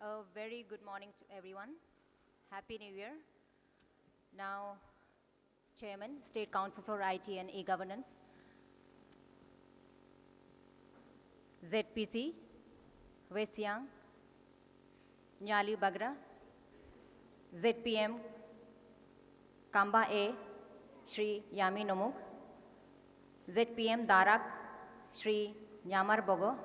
A very good morning to everyone. Happy New Year. Now, Chairman, State Council for IT and E-Governance, ZPC, West Siang, Nyali Bagra, ZPM, Kamba A, Shri Yami Nomuk, ZPM Darak, Shri Nyamar Bogo,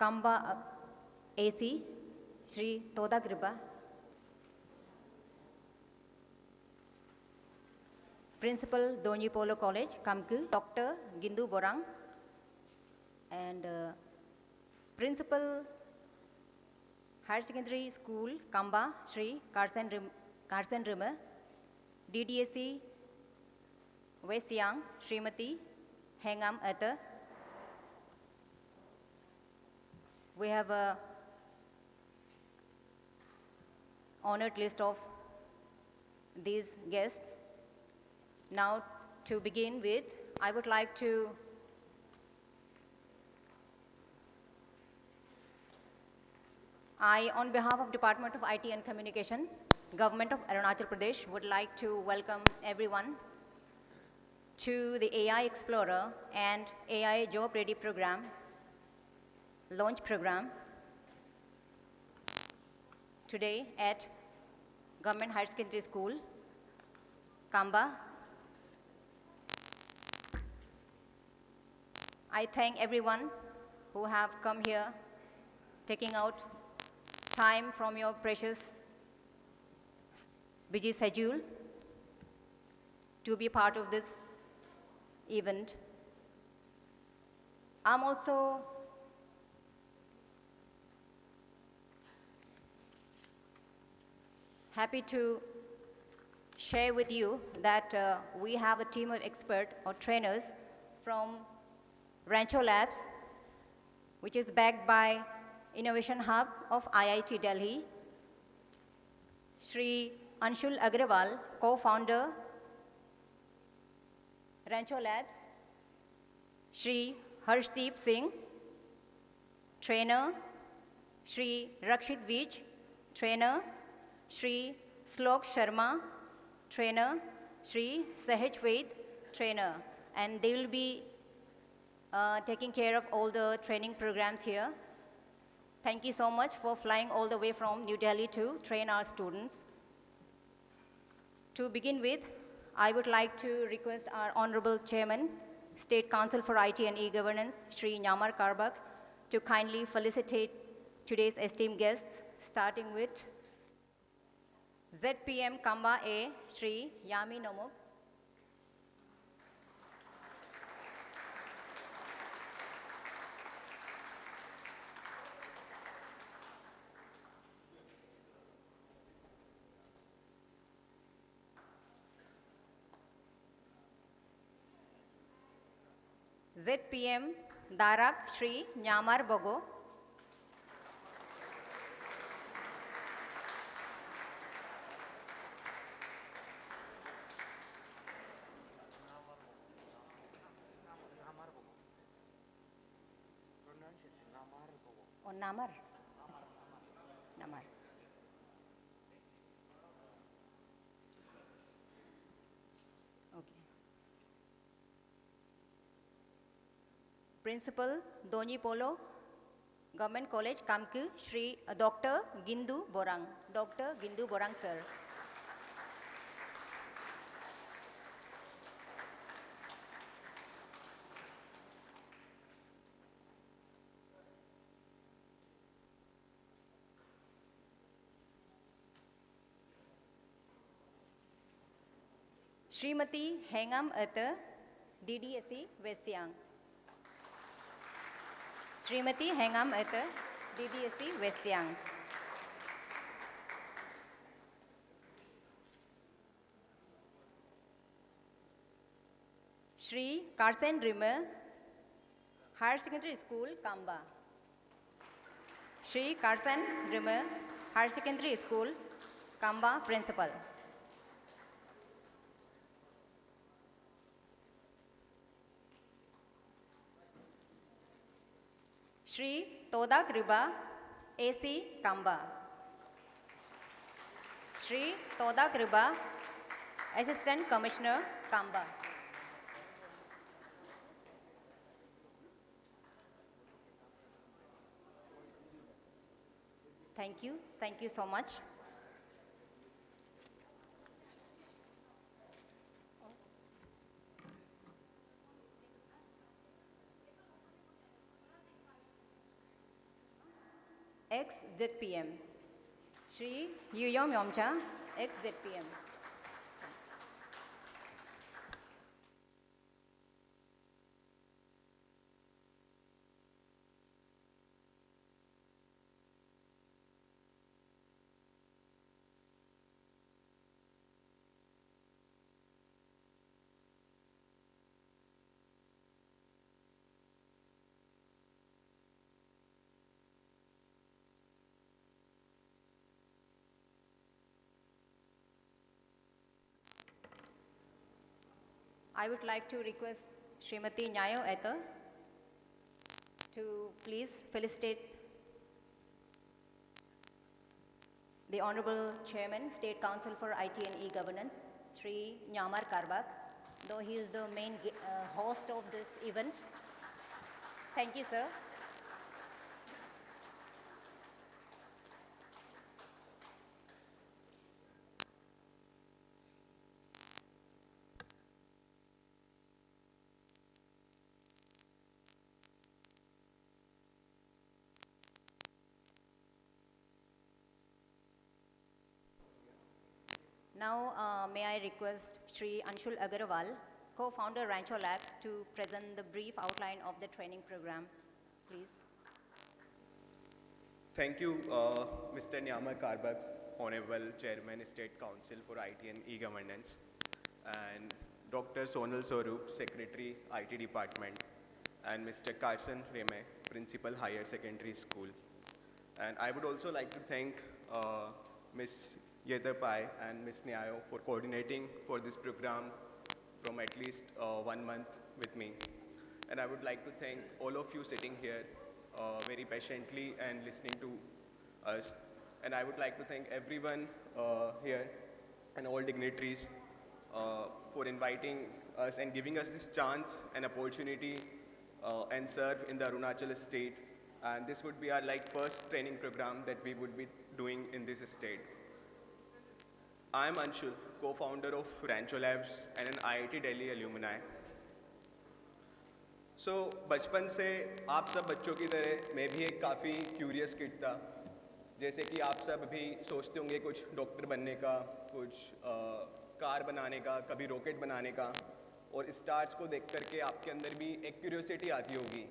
Kamba AC, Shri Toda Kripa, Principal Donyi Polo College, Kamku, Dr. Gindu Borang, and Principal Higher Secondary School, Kamba, Shri Karsen Rimmer, DDSC, West Siang, Srimati Hengam Atta. We have a honored list of these guests. Now, to begin with, I would like to on behalf of Department of IT and Communication, Government of Arunachal Pradesh, would like to welcome everyone to the AI Explorer and AI Job Ready program, launch program, today at Government Higher Secondary School, Kamba. I thank everyone who have come here, taking out time from your precious busy schedule to be part of this event. I'm also happy to share with you that we have a team of experts or trainers from Rancho Labs, which is backed by Innovation Hub of IIT Delhi, Shri Anshul Agrawal, co-founder, Rancho Labs, Shri Harshdeep Singh, trainer, Shri Rakshit Vij, trainer, Shri Slok Sharma, trainer, Shri Sahaj Ved, trainer, and they will be taking care of all the training programs here. Thank you so much for flying all the way from New Delhi to train our students. To begin with, I would like to request our Honorable Chairman, State Council for IT and E-Governance, Shri Nyamar Karbak, to kindly felicitate today's esteemed guests, starting with ZPM Kamba A, Shri Yami Nomuk, ZPM Darak Shri Nyamar Bogo, or Namar? Namar. Okay. Principal Donyi Polo, Government College, Kamku, Shri Dr. Gindu Borang. Dr. Gindu Borang, sir. Srimati Hengam Atta, DDSE, West Siang. Srimati Hengam Atta, DDSE, West Siang. Shri Karsen Rimmer, Higher Secondary School, Kamba. Shri Karsen Rimmer, Higher Secondary School, Kamba, Principal. Shri Toda Kriba AC Kamba. Shri Toda Kriba Assistant Commissioner Kamba. Thank you so much. Ex-ZPM, Shri Yuyom Yomcha, ex-ZPM. I would like to request Srimati Nyayo Ether to please felicitate the Honorable Chairman, State Council for IT and E-Governance, Sri Nyamar Karbak, though he is the main host of this event. Thank you, sir. Now, may I request Shri Anshul Agarwal, co-founder Rancho Labs, to present the brief outline of the training program, please. Thank you, Mr. Nyamar Karbak, Honorable Chairman, State Council for IT and E-Governance, and Dr. Sonal Swarup, Secretary, IT Department, and Mr. Carson Reme, Principal, Higher Secondary School. And I would also like to thank Ms. Yether Pai and Ms. Nyayo for coordinating for this program from at least 1 month with me. And I would like to thank all of you sitting here very patiently and listening to us. And I would like to thank everyone here and all dignitaries for inviting us and giving us this chance and opportunity and serve in the Arunachal state. And this would be our first training program that we would be doing in this state. I am Anshul, co-founder of Rancho Labs and an IIT Delhi alumni. बचपन से आप सब बच्चों की तरह मैं भी एक काफ़ी क्यूरियस किड था. जैसे कि आप सब भी सोचते होंगे कुछ डॉक्टर बनने का, कुछ कार बनाने का, कभी रॉकेट बनाने का, और स्टार्स को देख करके आपके अंदर भी एक क्यूरियोसिटी आती होगी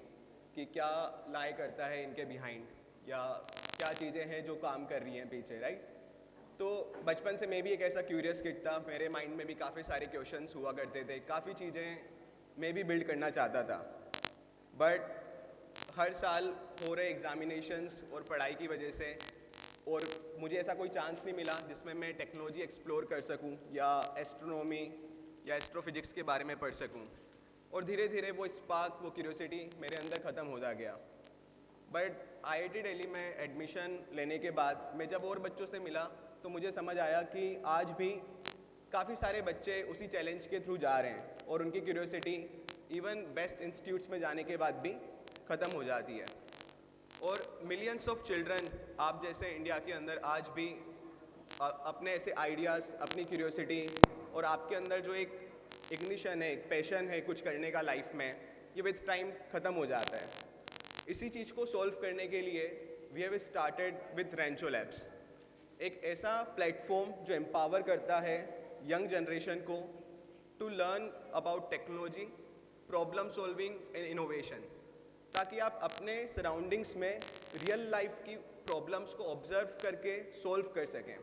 कि क्या लाई करता है इनके बिहाइंड, या क्या चीज़ें हैं जो काम कर रही हैं पीछे, राइट. तो बचपन से मैं भी एक ऐसा क्यूरियस किड था. मेरे माइंड में भी काफ़ी सारे क्वेश्चंस हुआ करते थे, काफ़ी चीज़ें मैं भी बिल्ड करना चाहता था. बट हर साल हो रहे एग्जामिनेशंस और पढ़ाई की वजह से और मुझे ऐसा कोई चांस नहीं मिला जिसमें मैं टेक्नोलॉजी एक्सप्लोर कर सकूं या एस्ट्रोनॉमी या एस्ट्रोफिजिक्स के बारे में पढ़ सकूं. और धीरे धीरे वो स्पार्क, वो क्यूरियोसिटी मेरे अंदर ख़त्म होता गया. बट IIT दिल्ली में एडमिशन लेने के बाद मैं जब और बच्चों से मिला तो मुझे समझ आया कि आज भी काफ़ी सारे बच्चे उसी चैलेंज के थ्रू जा रहे हैं और उनकी क्यूरियोसिटी इवन बेस्ट इंस्टीट्यूट्स में जाने के बाद भी ख़त्म हो जाती है. और मिलियंस ऑफ चिल्ड्रन आप जैसे इंडिया के अंदर आज भी अपने ऐसे आइडियाज़, अपनी क्यूरियोसिटी और आपके अंदर जो एक इग्निशन है, एक पैशन है कुछ करने का लाइफ में, ये विद टाइम ख़त्म हो जाता है. इसी चीज़ को सॉल्व करने के लिए we have started with Rancho Labs, एक ऐसा प्लेटफॉर्म जो एम्पावर करता है यंग जनरेशन को to learn about technology, problem solving and innovation, ताकि आप अपने सराउंडिंग्स में रियल लाइफ की प्रॉब्लम्स को ऑब्जर्व करके सॉल्व कर सकें.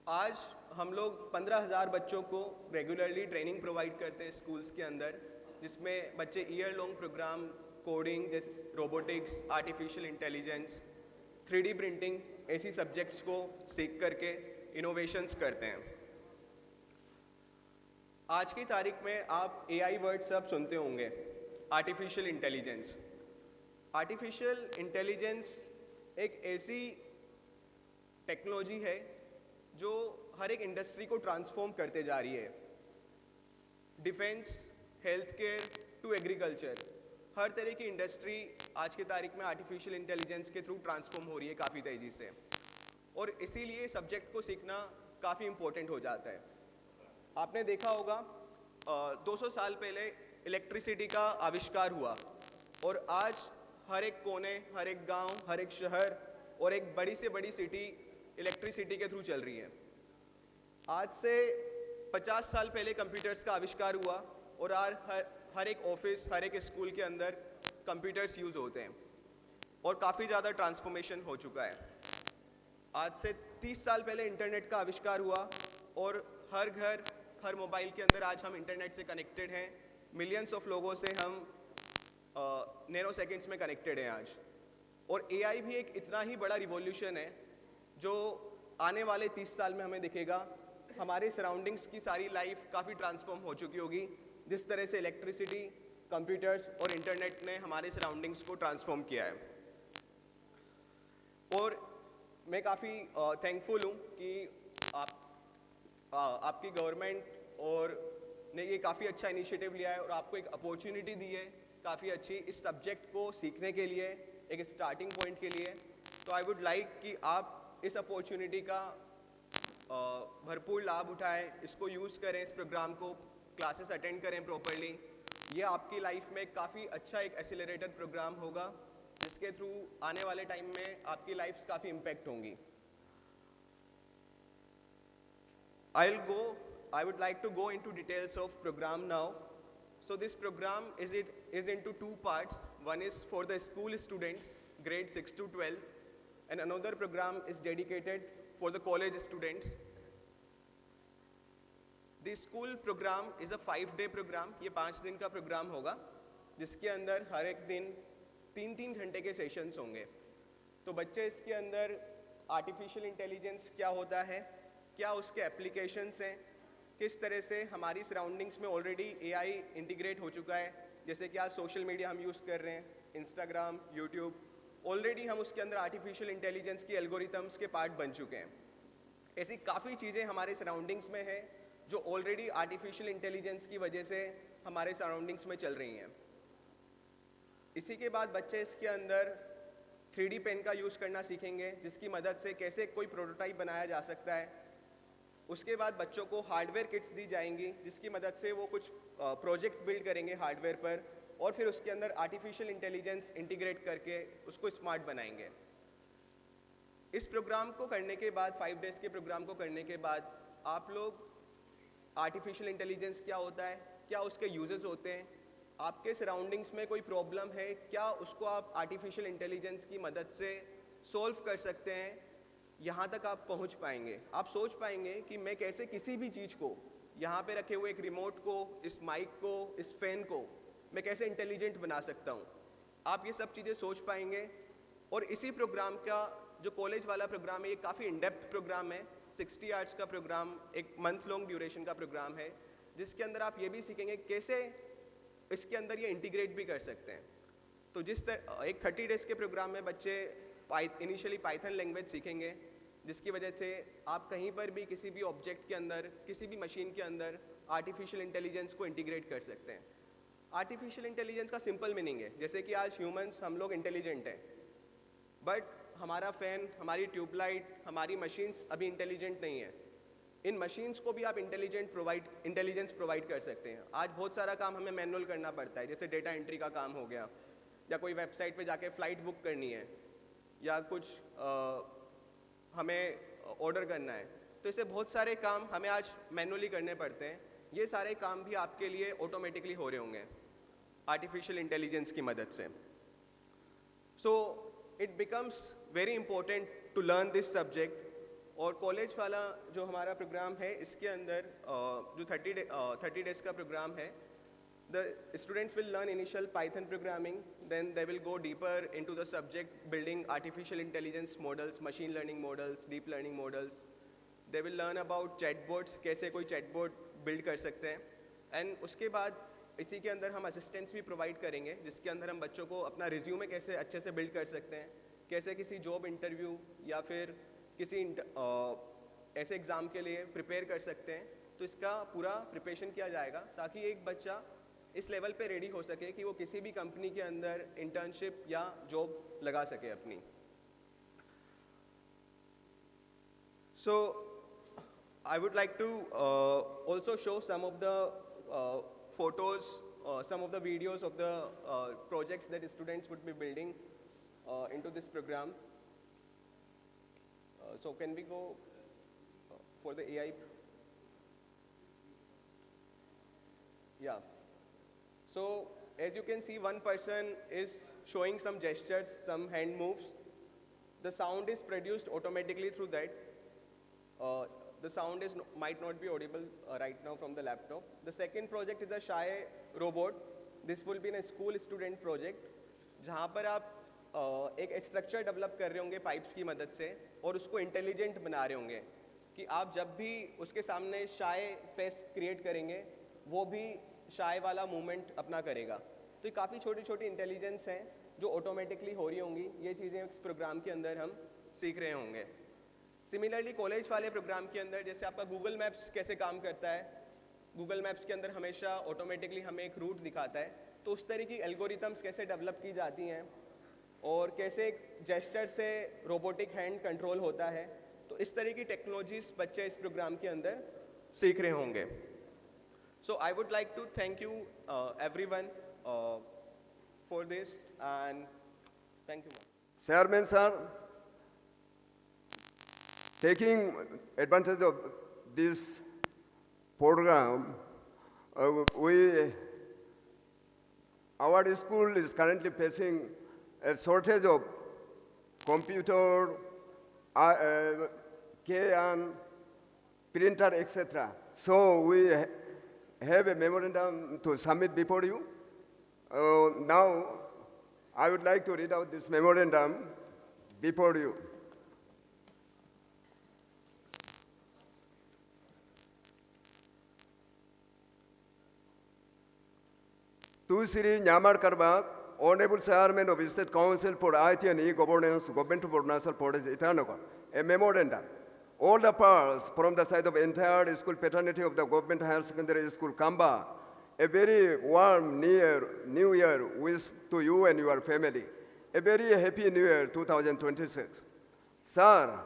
आज हम लोग 15,000 बच्चों को रेगुलरली ट्रेनिंग प्रोवाइड करते हैं स्कूल्स के अंदर, जिसमें बच्चे ईयर लॉन्ग प्रोग्राम कोडिंग जैसे robotics, artificial intelligence, 3D printing ऐसी सब्जेक्ट्स को सीख करके इनोवेशंस करते हैं. आज की तारीख में आप AI वर्ड सब सुनते होंगे, आर्टिफिशियल इंटेलिजेंस. आर्टिफिशियल इंटेलिजेंस एक ऐसी टेक्नोलॉजी है जो हर एक इंडस्ट्री को ट्रांसफॉर्म करते जा रही है। Defence, health care to agriculture, हर तरह की इंडस्ट्री आज की तारीख में आर्टिफिशियल इंटेलिजेंस के थ्रू ट्रांसफॉर्म हो रही है काफ़ी तेज़ी से, और इसीलिए सब्जेक्ट को सीखना काफ़ी इम्पोर्टेंट हो जाता है। आपने देखा होगा 200 साल पहले इलेक्ट्रिसिटी का आविष्कार हुआ, और आज हर एक कोने, हर एक गांव, हर एक शहर और एक बड़ी से बड़ी सिटी इलेक्ट्रिसिटी के थ्रू चल रही है। आज से 50 साल पहले कंप्यूटर्स का आविष्कार हुआ, और आज हर एक ऑफिस, हर एक स्कूल के अंदर कंप्यूटर्स यूज़ होते हैं, और काफ़ी ज़्यादा ट्रांसफॉर्मेशन हो चुका है। आज से 30 साल पहले इंटरनेट का आविष्कार हुआ, और हर घर, हर मोबाइल के अंदर आज हम इंटरनेट से कनेक्टेड हैं। मिलियंस ऑफ लोगों से हम नैनो सेकेंड्स में कनेक्टेड हैं आज। और एआई भी एक इतना ही बड़ा रिवॉल्यूशन है जो आने वाले 30 साल में हमें दिखेगा। हमारे सराउंडिंग्स की सारी लाइफ काफ़ी ट्रांसफॉर्म हो चुकी होगी, जिस तरह से इलेक्ट्रिसिटी, कंप्यूटर्स और इंटरनेट ने हमारे सराउंडिंग्स को ट्रांसफॉर्म किया है। और मैं काफ़ी थैंकफुल हूँ कि आपकी गवर्नमेंट और ने ये काफ़ी अच्छा इनिशिएटिव लिया है और आपको एक अपॉर्चुनिटी दी है काफ़ी अच्छी इस सब्जेक्ट को सीखने के लिए, एक स्टार्टिंग पॉइंट के लिए। तो आई वुड लाइक कि आप इस अपॉर्चुनिटी का भरपूर लाभ उठाएं, इसको यूज़ करें, इस प्रोग्राम को, क्लासेस अटेंड करें प्रॉपरली। ये आपकी लाइफ में काफ़ी अच्छा एक एक्सेलरेटर प्रोग्राम होगा, जिसके थ्रू आने वाले टाइम में आपकी लाइफ्स काफ़ी इम्पैक्ट होंगी। I would like to go into details of program now. So this program is into two parts. One is for the school students, grade 6 to 12, and another program is dedicated for the college students. The school program is a 5-day program. ये 5 दिन का programme होगा, जिसके अंदर हर एक दिन 3-3 घंटे के सेशंस होंगे। तो बच्चे इसके अंदर आर्टिफिशियल इंटेलिजेंस क्या होता है, क्या उसके एप्लीकेशंस हैं, किस तरह से हमारी सराउंडिंग्स में ऑलरेडी एआई इंटीग्रेट हो चुका है, जैसे कि आज सोशल मीडिया हम यूज़ कर रहे हैं, इंस्टाग्राम, यूट्यूब, ऑलरेडी हम उसके अंदर आर्टिफिशियल इंटेलिजेंस की एल्गोरिथम्स के पार्ट बन चुके हैं। ऐसी काफ़ी चीज़ें हमारे सराउंडिंग्स में हैं जो ऑलरेडी आर्टिफिशियल इंटेलिजेंस की वजह से हमारे सराउंडिंग्स में चल रही हैं। इसी के बाद बच्चे इसके अंदर 3D पेन का यूज़ करना सीखेंगे, जिसकी मदद से कैसे कोई प्रोटोटाइप बनाया जा सकता है। उसके बाद बच्चों को हार्डवेयर किट्स दी जाएंगी, जिसकी मदद से वो कुछ प्रोजेक्ट बिल्ड करेंगे हार्डवेयर पर, और फिर उसके अंदर आर्टिफिशियल इंटेलिजेंस इंटीग्रेट करके उसको स्मार्ट बनाएंगे। इस प्रोग्राम को करने के बाद, 5 डेज़ के प्रोग्राम को करने के बाद, आप लोग आर्टिफिशियल इंटेलिजेंस क्या होता है, क्या उसके यूजेस होते हैं, आपके सराउंडिंग्स में कोई प्रॉब्लम है, क्या उसको आप आर्टिफिशियल इंटेलिजेंस की मदद से सॉल्व कर सकते हैं, यहाँ तक आप पहुँच पाएंगे। आप सोच पाएंगे कि मैं कैसे किसी भी चीज़ को, यहाँ पे रखे हुए एक रिमोट को, इस माइक को, इस फैन को मैं कैसे इंटेलिजेंट बना सकता हूँ। आप ये सब चीज़ें सोच पाएंगे। और इसी प्रोग्राम का जो कॉलेज वाला प्रोग्राम है, ये काफ़ी इनडेप्थ प्रोग्राम है, 60 आवर्स का प्रोग्राम, एक मंथ लॉन्ग ड्यूरेशन का प्रोग्राम है, जिसके अंदर आप ये भी सीखेंगे कैसे इसके अंदर ये इंटीग्रेट भी कर सकते हैं। तो जिस तरह एक 30 डेज़ के प्रोग्राम में बच्चे इनिशियली पाइथन लैंग्वेज सीखेंगे, जिसकी वजह से आप कहीं पर भी किसी भी ऑब्जेक्ट के अंदर, किसी भी मशीन के अंदर आर्टिफिशियल इंटेलिजेंस को इंटीग्रेट कर सकते हैं। आर्टिफिशियल इंटेलिजेंस का सिंपल मीनिंग है, जैसे कि आज ह्यूमंस हम लोग इंटेलिजेंट हैं, बट हमारा फ़ैन, हमारी ट्यूबलाइट, हमारी मशीन्स अभी इंटेलिजेंट नहीं है। इन मशीन्स को भी आप इंटेलिजेंस प्रोवाइड कर सकते हैं। आज बहुत सारा काम हमें मैनुअल करना पड़ता है, जैसे डेटा एंट्री का काम हो गया, या कोई वेबसाइट पे जाके फ़्लाइट बुक करनी है, या कुछ हमें ऑर्डर करना है। तो इससे बहुत सारे काम हमें आज मैनुअली करने पड़ते हैं। ये सारे काम भी आपके लिए ऑटोमेटिकली हो रहे होंगे आर्टिफिशियल इंटेलिजेंस की मदद से। So it becomes very important to learn this subject. और कॉलेज वाला जो हमारा प्रोग्राम है, इसके अंदर जो 30 डेज़ का प्रोग्राम है, the students will learn initial Python programming, then they will go deeper into the subject building artificial intelligence models, machine learning models, deep learning models. They will learn about chatbots, कैसे कोई chatbot build कर सकते हैं, and उसके बाद इसी के अंदर हम असिस्टेंस भी प्रोवाइड करेंगे, जिसके अंदर हम बच्चों को अपना रिज्यूमे कैसे अच्छे से बिल्ड कर सकते हैं, कैसे किसी जॉब इंटरव्यू या फिर किसी ऐसे एग्ज़ाम के लिए प्रिपेयर कर सकते हैं। तो इसका पूरा प्रिपरेशन किया जाएगा ताकि एक बच्चा इस लेवल पे रेडी हो सके कि वो किसी भी कंपनी के अंदर इंटर्नशिप या जॉब लगा सके अपनी। So I would like to also show some of the photos, some of the videos of the projects that students would be building into this program. So can we go for the AI? Yeah. So as you can see, one person is showing some gestures, some hand moves. The sound is produced automatically through that. The sound might not be audible right now from the laptop. The second project is a Shy robot. This will be a school student project, जहाँ पर आप एक structure develop कर रहे होंगे pipes की मदद से और उसको इंटेलिजेंट बना रहे होंगे कि आप जब भी उसके सामने शाय फेस क्रिएट करेंगे वो भी शाय वाला मूवमेंट अपना करेगा। तो ये काफ़ी छोटी छोटी इंटेलिजेंस हैं जो ऑटोमेटिकली हो रही होंगी। ये चीज़ें इस प्रोग्राम के अंदर हम सीख रहे होंगे। सिमिलरली कॉलेज वाले प्रोग्राम के अंदर जैसे आपका गूगल मैप्स कैसे काम करता है, गूगल मैप्स के अंदर हमेशा ऑटोमेटिकली हमें एक रूट दिखाता है, तो उस तरह की एल्गोरिथम्स कैसे डेवलप की जाती हैं और कैसे एक जेस्चर से रोबोटिक हैंड कंट्रोल होता है, तो इस तरह की टेक्नोलॉजीज बच्चे इस प्रोग्राम के अंदर सीख रहे होंगे। So I would like to thank you everyone for this and thank you. Chairman sir, taking advantage of this program, our school is currently facing a shortage of computer, can, printer, etc. So we have a memorandum to submit before you. Now, I would like to read out this memorandum before you. To Sri Nyamar Karbak, Honorable Chairman of State Council for IT and E-Governance, Government of Arunachal Pradesh, Itanagar, a memorandum. All the parts from the side of entire school fraternity of the Government Higher Secondary School, Kamba, a very warm New Year wish to you and your family. A very happy New Year 2026. Sir,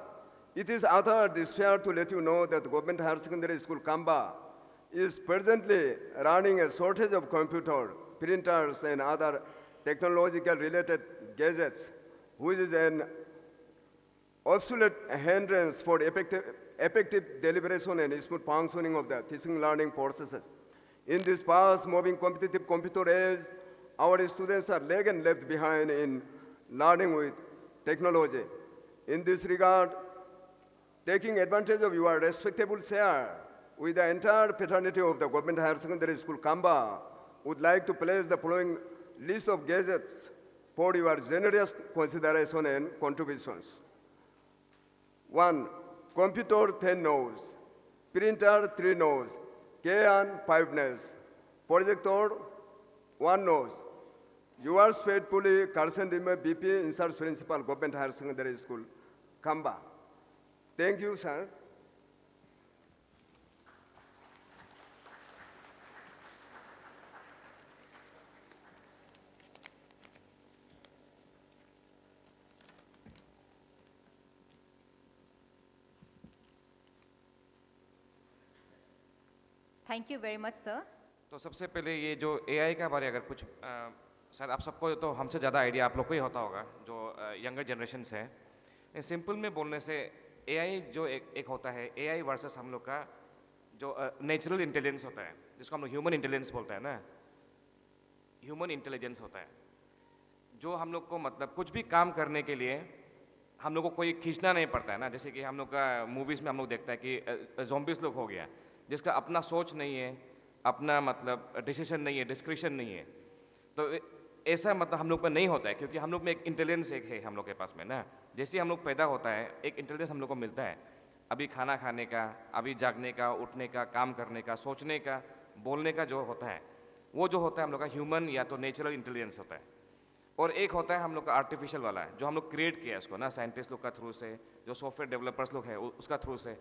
it is author desire to let you know that Government Higher Secondary School, Kamba, is presently running a shortage of computers, printers, and other technological related gadgets, which is an absolute hindrance for effective deliberation and smooth functioning of the teaching learning processes. In this fast-moving competitive computer age, our students are lagging left behind in learning with technology. In this regard, taking advantage of your respectable share with the entire fraternity of the Government Higher Secondary School, Kamba, would like to place the following list of gadgets for your generous consideration and contributions. 1. Computer 10 nodes, printer 3 nodes, can 5 nodes, projector 1 node. Yours faithfully, Carson Dimma, BP, Insert Principal, Government Higher Secondary School, Kamba. Thank you, sir. Thank you very much, sir. तो सबसे पहले ये जो AI का बारे अगर कुछ शायद आप सबको तो हमसे ज़्यादा आइडिया आप लोग को ही होता होगा जो यंगर जनरेशन है। सिंपल में बोलने से AI जो एक होता है AI वर्सेस हम लोग का जो नेचुरल इंटेलिजेंस होता है जिसको हम लोग ह्यूमन इंटेलिजेंस बोलते हैं ना, ह्यूमन इंटेलिजेंस होता है जो हम लोग को मतलब कुछ भी काम करने के लिए हम लोग को कोई खींचना नहीं पड़ता है ना। जैसे कि हम लोग का मूवीज़ में हम लोग देखता है कि ज़ॉम्बीज़ लोग हो गया जिसका अपना सोच नहीं है, अपना मतलब डिसीजन नहीं है, डिस्क्रिशन नहीं है, तो ऐसा मतलब हम लोग पर नहीं होता है क्योंकि हम लोग में एक इंटेलिजेंस एक है हम लोग के पास में ना। जैसे हम लोग पैदा होता है एक इंटेलिजेंस हम लोग को मिलता है, अभी खाना खाने का, अभी जागने का, उठने का, काम करने का, सोचने का, बोलने का जो होता है, वो जो होता है हम लोग का ह्यूमन या तो नेचुरल इंटेलिजेंस होता है, और एक होता है हम लोग का आर्टिफिशियल वाला है, जो हम लोग क्रिएट किया है उसको ना, साइंटिस्ट लोग का थ्रू से, जो सॉफ्टवेयर डेवलपर्स लोग हैं उसका थ्रू से।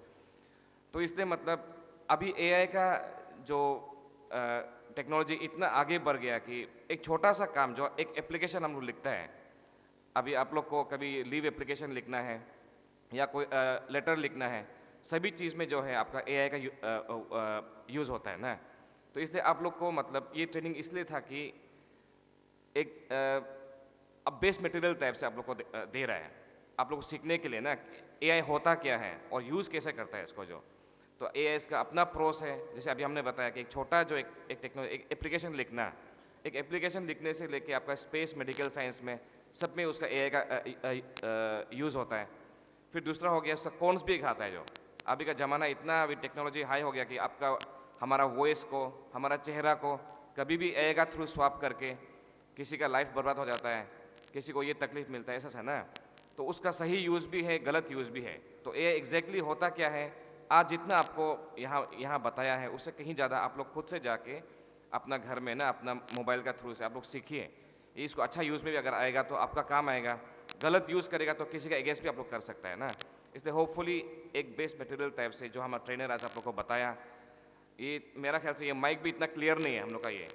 तो इसलिए मतलब अभी एआई का जो टेक्नोलॉजी इतना आगे बढ़ गया कि एक छोटा सा काम जो एक एप्लीकेशन हम लोग लिखता है, अभी आप लोग को कभी लीव एप्लीकेशन लिखना है या कोई लेटर लिखना है, सभी चीज़ में जो है आपका एआई का यूज़ होता है ना। तो इसलिए आप लोग को मतलब ये ट्रेनिंग इसलिए था कि एक अब बेस मटेरियल टाइप से आप लोग को दे रहा है, आप लोग को सीखने के लिए ना एआई होता क्या है और यूज़ कैसे करता है इसको जो। तो एआई इसका अपना प्रोस है, जैसे अभी हमने बताया कि एक छोटा जो एक टेक्नोलॉजी, एक एप्लीकेशन लिखना, एक एप्लीकेशन लिखने से लेके आपका स्पेस, मेडिकल साइंस में सब में उसका एआई का यूज़ होता है। फिर दूसरा हो गया उसका कॉन्स भी एक आता है, जो अभी का ज़माना इतना अभी टेक्नोलॉजी हाई हो गया कि आपका हमारा वॉइस को, हमारा चेहरा को कभी भी एआई का थ्रू स्वैप करके किसी का लाइफ बर्बाद हो जाता है, किसी को ये तकलीफ मिलता है, ऐसा है ना। तो उसका सही यूज़ भी है, गलत यूज़ भी है। तो एआई एग्जैक्टली होता क्या है, आज जितना आपको यहाँ बताया है उससे कहीं ज़्यादा आप लोग खुद से जाके अपना घर में ना अपना मोबाइल का थ्रू से आप लोग सीखिए। इसको अच्छा यूज़ में भी अगर आएगा तो आपका काम आएगा, गलत यूज़ करेगा तो किसी का अगेंस्ट भी आप लोग कर सकता है ना। इसलिए होपफुली एक बेस मटेरियल टाइप से जो हमारा ट्रेनर आज आप लोग को बताया, ये मेरा ख्याल से ये माइक भी इतना क्लियर नहीं है हम लोग का ये,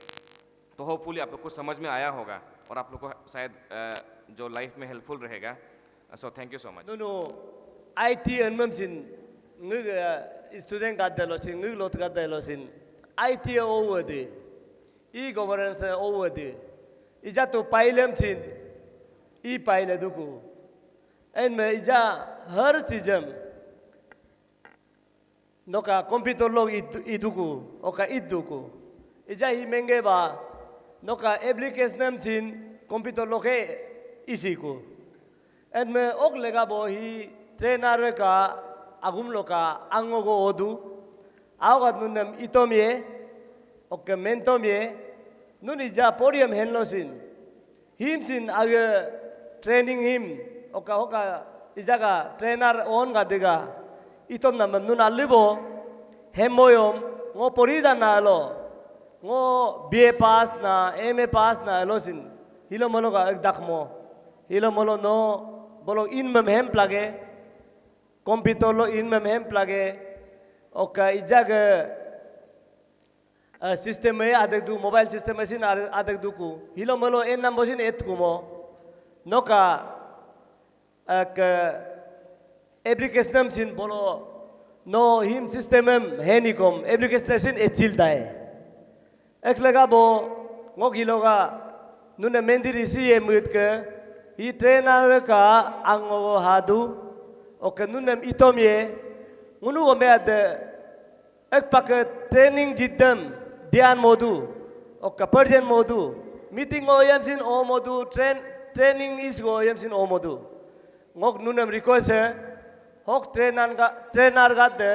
तो होपफुली आप लोग को समझ में आया होगा और आप लोग को शायद जो लाइफ में हेल्पफुल रहेगा। So thank you so much. 누누 IT 언멈신 그 스튜던트 가들로신 그 로트 가들로신 IT 어워드 이 거버넌스 어워드 이자 또 पाइलमसिन ई पाइले दुकु इनमें इजा हर चीजम नोका कंप्यूटर लोग इदुकु ओका इदुकु इजा ही महंगे बा नोका एप्लीकेशन सिन कंप्यूटर लोग है इसी को इनमें ओक लेगा बो ही ट्रेनर का agum loka angogo odu awat nunam itomye oke mentomye nuni ja podium henlosin himsin aga training him oka ijaga trainer on ga diga itom nam nun alibo hemoyom ngo porida na lo ngo BA pass na MA pass na losin hilo molo ga dakmo hilo molo no bolo in mem hem plage computer लो इनमें हम प्लगे ओका इजाग system में आदक दू mobile system में सिन आदक दू को हिलो मलो एन नंबर सिन एत कुमो नोका एक एप्लीकेशन सिन बोलो नो हिम सिस्टम में है निकम एप्लीकेशन सिन एचिलता है एक लगा बो ngok hiloga nune mendiri si emut ke hi trainer ka ango hadu oke nunem itomye ngunu ome ade ek pak training jiddam dhyan modu oke persian modu meeting oyam sin o modu training is go oyam sin o modu ngok nunem request hok trainer ga de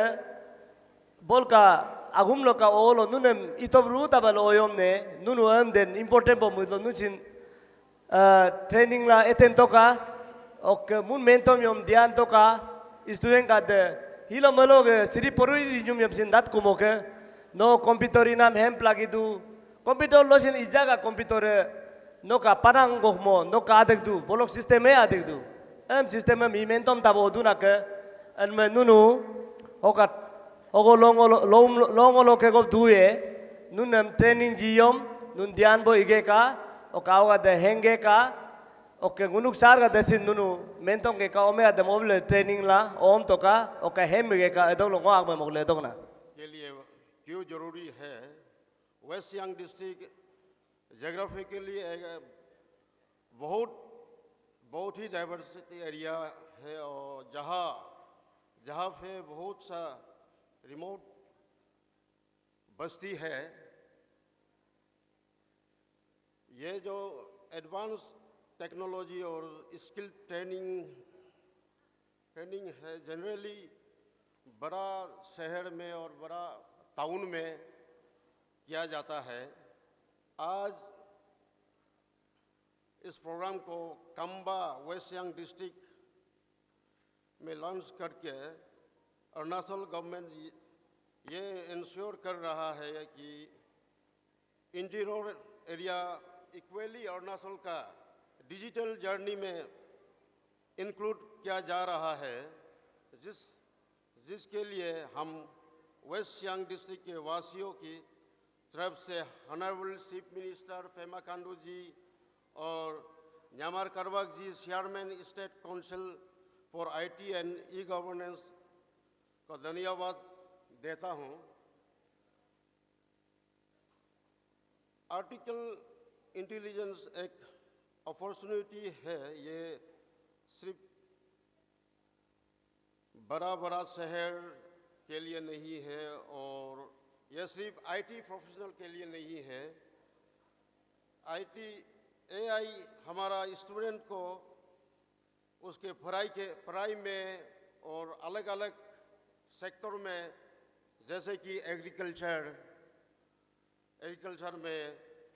bolka agum loka olo nunem itobru tabal oyom ne nunu am den important bo mudlo nuchin training la eten toka oke mun mentom yom dhyan toka student ga de hilo malog siri porui jum yam sin dat kumoke no computer inam hem plagidu computer losin ijaga computer no ka parang gohmo no ka adek du bolok system e adek du am system mi mentom tabo du na ke an me nunu oka ogo longo lo ke go duye nunam training jiyom nun dhyan bo ige ka oka oga de henge ka oke gunuk sar ga desin nunu mentong ke ka ome ade mobile training la om to ka oka hem ge ka edo lo ngak me mogle dog na के लिए क्यों जरूरी है। Waste Siang district geographically एक बहुत ही diversity area है और जहाँ पे बहुत सा रिमोट बस्ती है। ये जो एडवांस टेक्नोलॉजी और स्किल ट्रेनिंग है जनरली बड़ा शहर में और बड़ा टाउन में किया जाता है। आज इस प्रोग्राम को कंबा वेस्ट सियांग डिस्ट्रिक्ट में लॉन्च करके अरुणाचल गवर्नमेंट ये इंश्योर कर रहा है कि इंटीरियर एरिया इक्वली अरुणाचल का डिजिटल जर्नी में इंक्लूड किया जा रहा है, जिसके लिए हम वेस्ट सियांग डिस्ट्रिक्ट के वासियों की तरफ से honourable chief minister Pema Khandu ji और Nyamar Karbak ji, chairman state council for IT and e governance को धन्यवाद देता हूं। आर्टिकल इंटेलिजेंस एक अपॉर्चुनिटी है, ये सिर्फ बड़ा शहर के लिए नहीं है और यह सिर्फ आईटी प्रोफेशनल के लिए नहीं है। एआई हमारा स्टूडेंट को उसके पढ़ाई में और अलग अलग सेक्टर में, जैसे कि एग्रीकल्चर में,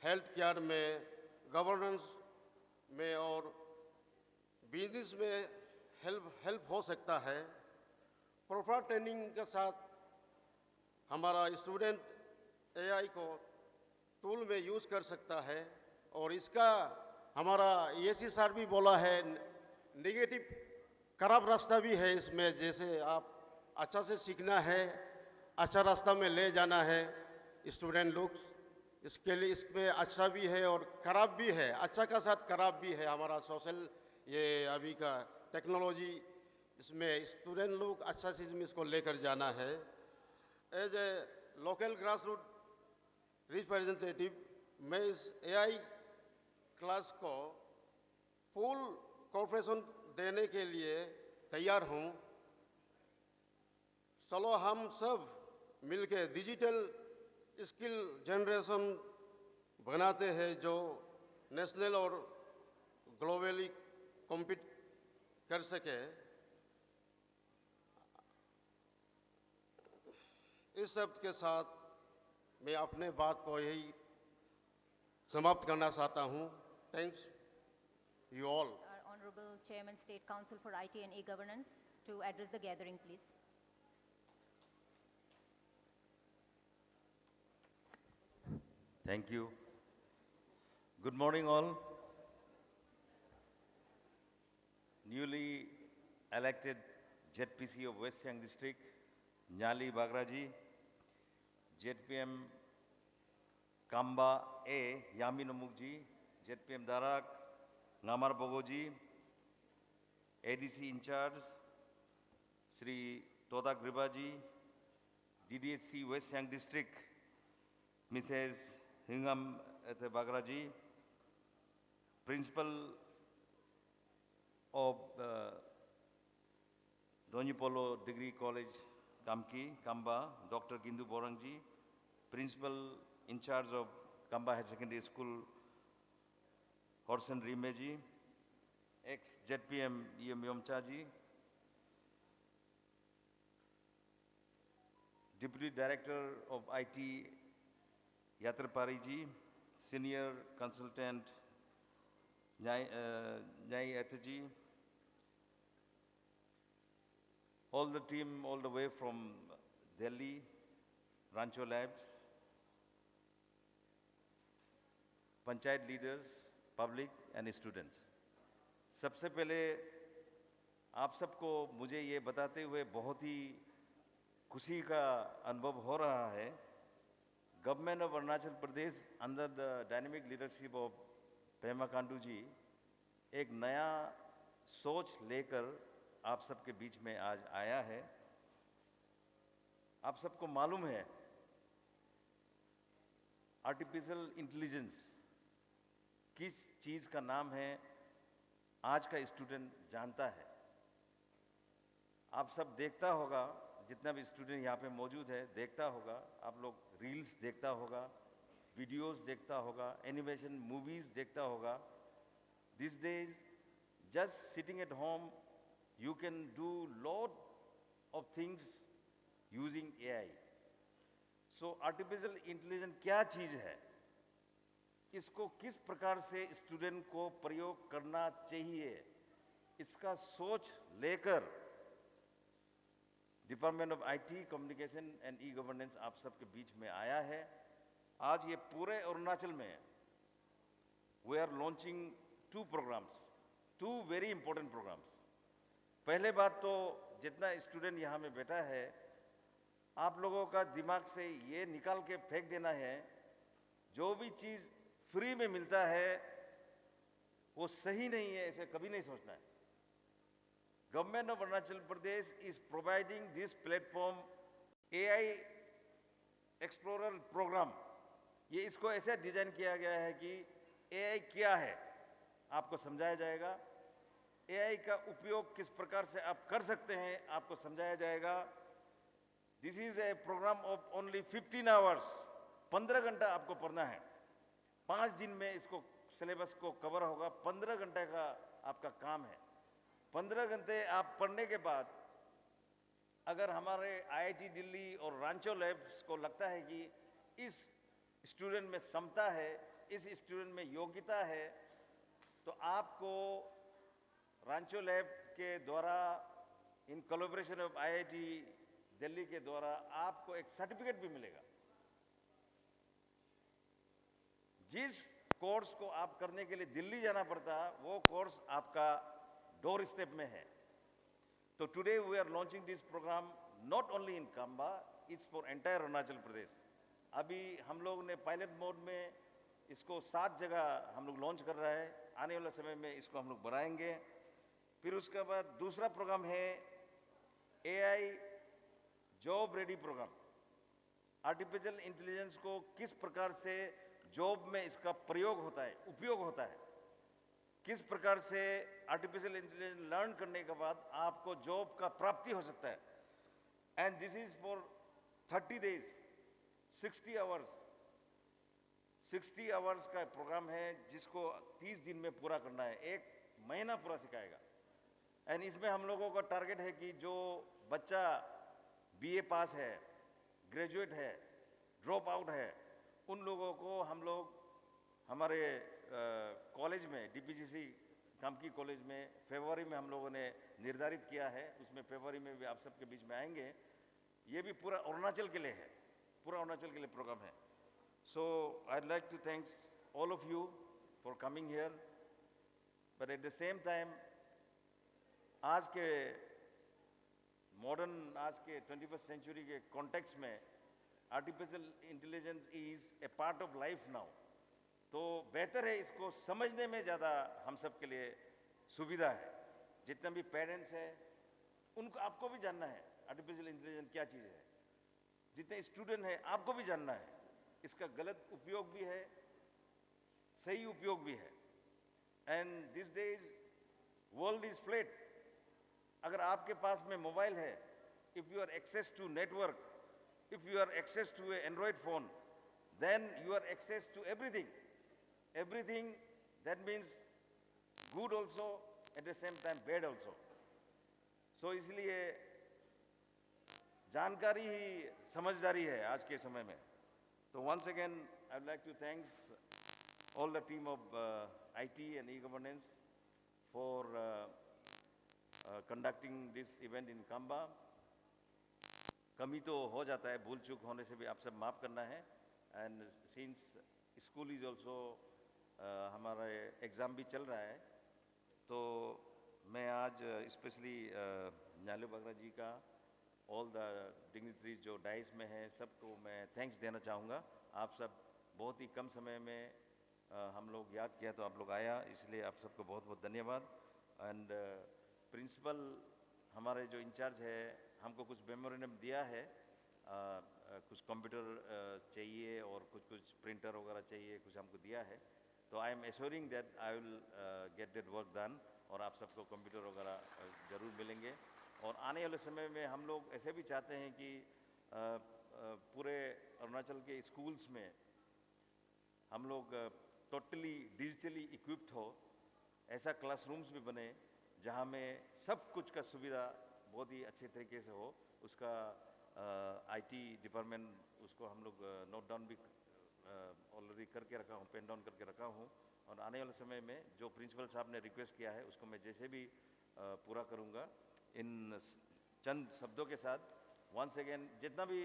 हेल्थ केयर में, गवर्नेंस में और बिजनेस में हेल्प हो सकता है। प्रॉपर ट्रेनिंग के साथ हमारा स्टूडेंट एआई को टूल में यूज़ कर सकता है और इसका हमारा एसी सर भी बोला है, नेगेटिव खराब रास्ता भी है इसमें। जैसे आप अच्छा से सीखना है, अच्छा रास्ता में ले जाना है स्टूडेंट लोग, इसके लिए इसमें अच्छा भी है और खराब भी है, अच्छा का साथ खराब भी है। हमारा सोशल ये अभी का टेक्नोलॉजी, इसमें स्टूडेंट लोग अच्छा से इसको लेकर जाना है। As a local grass root representative मैं इस एआई क्लास को फुल कोऑपरेशन देने के लिए तैयार हूँ। चलो हम सब मिलकर डिजिटल स्किल जनरेशन बनाते हैं जो नेशनल और ग्लोबली कॉम्पीट कर सके। इस शब्द के साथ मैं अपने बात को यही समाप्त करना चाहता हूँ। Thanks you all. Our Honorable Chairman, State Council for IT and E-Governance, to address the gathering, please. Thank you. Good morning, all. Newly elected ZPC of West Siang District, Nyali Bagraji, ZPM Kamba A, Yami Namukji, ZPM Darak, Ngamar Bogoji, ADC in charge, Sri Toda Gribaji, DDHC West Siang District, Mrs. Hingam Bagraji, Principal of Donipolo Degree College, Kamki, Kamba, Dr. Gindu Borangji, Principal in charge of Kamba High Secondary School, Horsen Rimeji, ex-ZPM EM Yomchaji, Deputy Director of IT Yatrapari ji, Senior Consultant Nyai Etaji, all the team all the way from Delhi, Rancho Labs, Panchayat leaders, public and students. सबसे पहले आप सबको मुझे ये बताते हुए बहुत ही खुशी का अनुभव हो रहा है। Government of Arunachal Pradesh under the dynamic leadership of Pema Khandu ji एक नया सोच लेकर आप सबके बीच में आज आया है। आप सबको मालूम है आर्टिफिशियल इंटेलिजेंस किस चीज़ का नाम है, आज का स्टूडेंट जानता है। आप सब देखता होगा, जितना भी स्टूडेंट यहाँ पे मौजूद है देखता होगा, आप लोग रील्स देखता होगा, वीडियोस देखता होगा, एनिमेशन मूवीज देखता होगा। This days just sitting at home you can do lot of things using AI. So artificial intelligence क्या चीज़ है, इसको किस प्रकार से स्टूडेंट को प्रयोग करना चाहिए, इसका सोच लेकर department of IT, communication and e governance आप सबके बीच में आया है। आज ये पूरे अरुणाचल में we are launching 2 programmes, 2 very important programmes. पहले बात तो जितना स्टूडेंट यहाँ में बैठा है, आप लोगों का दिमाग से ये निकाल के फेंक देना है, जो भी चीज़ फ्री में मिलता है वो सही नहीं है, ऐसे कभी नहीं सोचना है। Government of Arunachal Pradesh is providing this platform AI explorer programme. ये इसको ऐसे डिजाइन किया गया है कि AI क्या है आपको समझाया जाएगा, AI का उपयोग किस प्रकार से आप कर सकते हैं आपको समझाया जाएगा। This is a programme of only 15 hours, 15 घंटा आपको पढ़ना है। 5 दिन में इसको सिलेबस को कवर होगा। 15 घंटे का आपका काम है। 15 घंटे आप पढ़ने के बाद अगर हमारे IIT दिल्ली और रांचो लैब्स को लगता है कि इस स्टूडेंट में क्षमता है, इस स्टूडेंट में योग्यता है, तो आपको रांचो लैब के द्वारा in collaboration of IIT Delhi के द्वारा आपको एक सर्टिफिकेट भी मिलेगा। जिस कोर्स को आप करने के लिए दिल्ली जाना पड़ता, वो कोर्स आपका डोर स्टेप में है। तो today we are launching this programme not only in Kamba, it's for entire Arunachal Pradesh. अभी हम लोग ने पायलट मोड में इसको 7 जगह हम लोग लॉन्च कर रहा है। आने वाले समय में इसको हम लोग बढ़ाएंगे। फिर उसके बाद दूसरा प्रोग्राम है AI job ready programme. Artificial intelligence को किस प्रकार से जॉब में इसका प्रयोग होता है, उपयोग होता है, किस प्रकार से आर्टिफिशियल इंटेलिजेंस लर्न करने के बाद आपको जॉब का प्राप्ति हो सकता है। And this is for 30 days, 60 hours. 60 hours का प्रोग्राम है जिसको 30 दिन में पूरा करना है, 1 महीना पूरा सिखाएगा। एंड इसमें हम लोगों का टारगेट है कि जो बच्चा BA पास है, ग्रेजुएट है, ड्रॉप आउट है, उन लोगों को हम लोग हमारे कॉलेज में DPCC कामकी कॉलेज में फरवरी में हम लोगों ने निर्धारित किया है। उसमें फरवरी में भी आप सबके बीच में आएंगे। ये भी पूरा अरुणाचल के लिए है, पूरा अरुणाचल के लिए प्रोग्राम है। सो I'd like to thanks all of you for coming here, but at the same time आज के मॉडर्न, आज के 21st सेंचुरी के कॉन्टेक्स्ट में artificial intelligence is a part of life now. तो बेहतर है इसको समझने में ज़्यादा हम सब के लिए सुविधा है। जितने भी पेरेंट्स हैं उनको, आपको भी जानना है आर्टिफिशियल इंटेलिजेंस क्या चीज़ है। जितने स्टूडेंट हैं आपको भी जानना है। इसका गलत उपयोग भी है, सही उपयोग भी है। And this days world is flat. अगर आपके पास में मोबाइल है, if you are access to network, if you are access to an Android phone, then you are access to everything. Everything, that means good also, at the same time bad also. So इसलिए जानकारी ही समझदारी है आज के समय में। तो once again I would like to thanks all the team of IT and e-governance for conducting this event in Kamba. कमी तो हो जाता है, भूल चूक होने से भी आप सब माफ़ करना है। And since school is also हमारा एग्ज़ाम भी चल रहा है, तो मैं आज स्पेशली न्यालू बगरा जी का, ऑल द डिग्निटरीज जो डाइस में हैं, सबको मैं थैंक्स देना चाहूँगा। आप सब बहुत ही कम समय में हम लोग याद किया तो आप लोग आया, इसलिए आप सबको बहुत बहुत धन्यवाद। एंड प्रिंसिपल हमारे जो इंचार्ज है हमको कुछ मेमोरेंडम दिया है, कुछ कंप्यूटर चाहिए और कुछ प्रिंटर वगैरह चाहिए, कुछ हमको दिया है। तो I am assuring that I will get that work done, और आप सबको कंप्यूटर वगैरह ज़रूर मिलेंगे। और आने वाले समय में हम लोग ऐसे भी चाहते हैं कि पूरे अरुणाचल के स्कूल्स में हम लोग टोटली डिजिटली इक्विप्ड हो, ऐसा क्लासरूम्स भी बने जहाँ में सब कुछ का सुविधा बहुत ही अच्छे तरीके से हो। उसका IT डिपार्टमेंट उसको हम लोग नोट डाउन भी ऑलरेडी करके रखा हूँ, पेन डाउन करके रखा हूँ। और आने वाले समय में जो प्रिंसिपल साहब ने रिक्वेस्ट किया है उसको मैं जैसे भी पूरा करूँगा। इन चंद शब्दों के साथ वंस अगेन जितना भी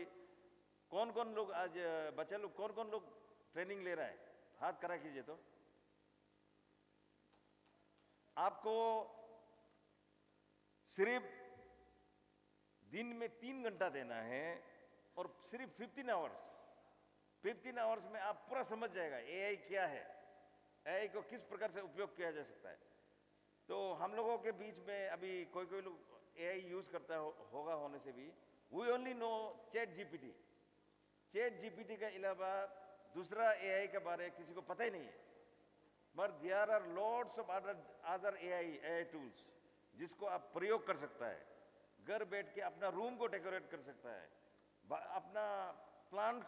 कौन कौन लोग आज बच्चे लोग कौन कौन लोग ट्रेनिंग ले रहा है, हाथ खड़ा कीजिए तो। आपको सिर्फ दिन में 3 घंटा देना है और सिर्फ 15 आवर्स में आप पूरा समझ जाएगा एआई क्या है, एआई को किस प्रकार से उपयोग किया जा सकता है। तो हम लोगों के बीच में अभी कोई लोग एआई यूज करता होगा होने से भी, we only know ChatGPT के अलावा दूसरा एआई के बारे में किसी को पता ही नहीं है। But there are lots of other AI tools जिसको आप प्रयोग कर सकता है। घर बैठ के अपना रूम को डेकोरेट कर सकता है, अपना प्लान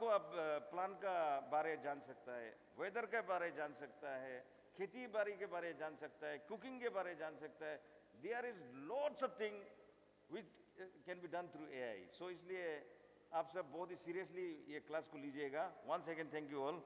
का बारे जान सकता है, वेदर के बारे जान सकता है, खेती बाड़ी के बारे जान सकता है, कुकिंग के बारे जान सकता है। There is lots of thing which can be done through AI. So इसलिए आप सब बहुत ही सीरियसली ये क्लास को लीजिएगा। Once again thank you all.